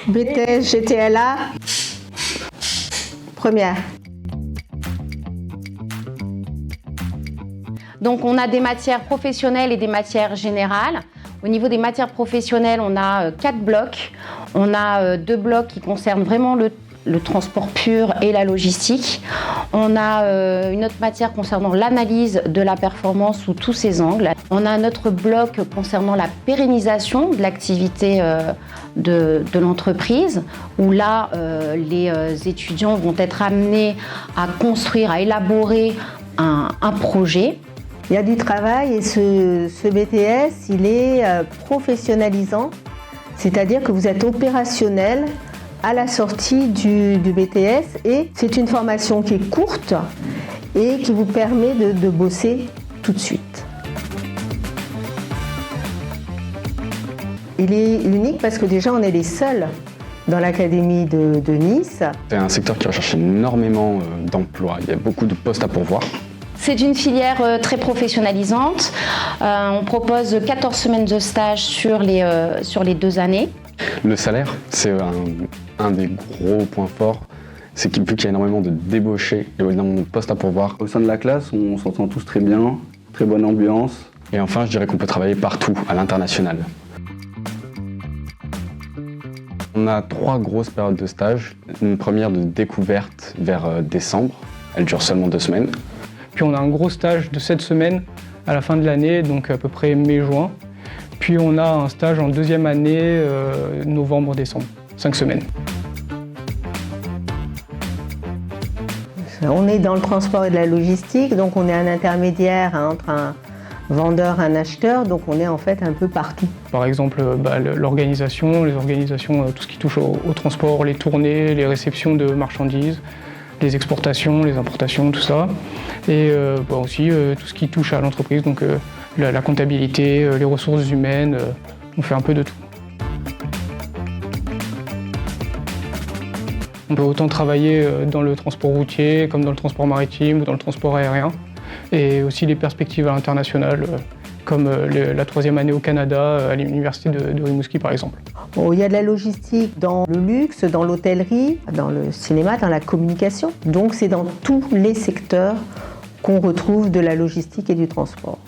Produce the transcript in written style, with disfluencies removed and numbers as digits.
BTS, GTLA, première. Donc on a des matières professionnelles et des matières générales. Au niveau des matières professionnelles, on a 4 blocs. On a 2 blocs qui concernent vraiment le transport pur et la logistique. On a une autre matière concernant l'analyse de la performance sous tous ses angles. On a un autre bloc concernant la pérennisation de l'activité de l'entreprise, où là, les étudiants vont être amenés à construire, à élaborer un projet. Il y a du travail et ce BTS, il est professionnalisant, c'est-à-dire que vous êtes opérationnel à la sortie du BTS et c'est une formation qui est courte et qui vous permet de bosser tout de suite. Il est unique parce que déjà on est les seuls dans l'académie de Nice. C'est un secteur qui recherche énormément d'emplois, il y a beaucoup de postes à pourvoir. C'est une filière très professionnalisante. On propose 14 semaines de stage sur les 2 années. Le salaire, c'est un des gros points forts. C'est vu qu'il y a énormément de débauchés, il y a énormément de postes à pourvoir. Au sein de la classe, on s'entend tous très bien, très bonne ambiance. Et enfin, je dirais qu'on peut travailler partout, à l'international. On a 3 grosses périodes de stage. Une première de découverte vers décembre, elle dure seulement 2 semaines. Puis on a un gros stage de 7 semaines à la fin de l'année, donc à peu près mai-juin. Puis on a un stage en 2e année, novembre-décembre, 5 semaines. On est dans le transport et de la logistique, donc on est un intermédiaire entre un vendeur et un acheteur, donc on est en fait un peu partout. Par exemple, l'organisation, tout ce qui touche au transport, les tournées, les réceptions de marchandises, les exportations, les importations, tout ça. Et aussi tout ce qui touche à l'entreprise, donc la comptabilité, les ressources humaines, on fait un peu de tout. On peut autant travailler dans le transport routier, comme dans le transport maritime ou dans le transport aérien. Et aussi les perspectives à l'international, comme la 3e année au Canada, à l'université de Rimouski par exemple. Il y a de la logistique dans le luxe, dans l'hôtellerie, dans le cinéma, dans la communication. Donc c'est dans tous les secteurs qu'on retrouve de la logistique et du transport.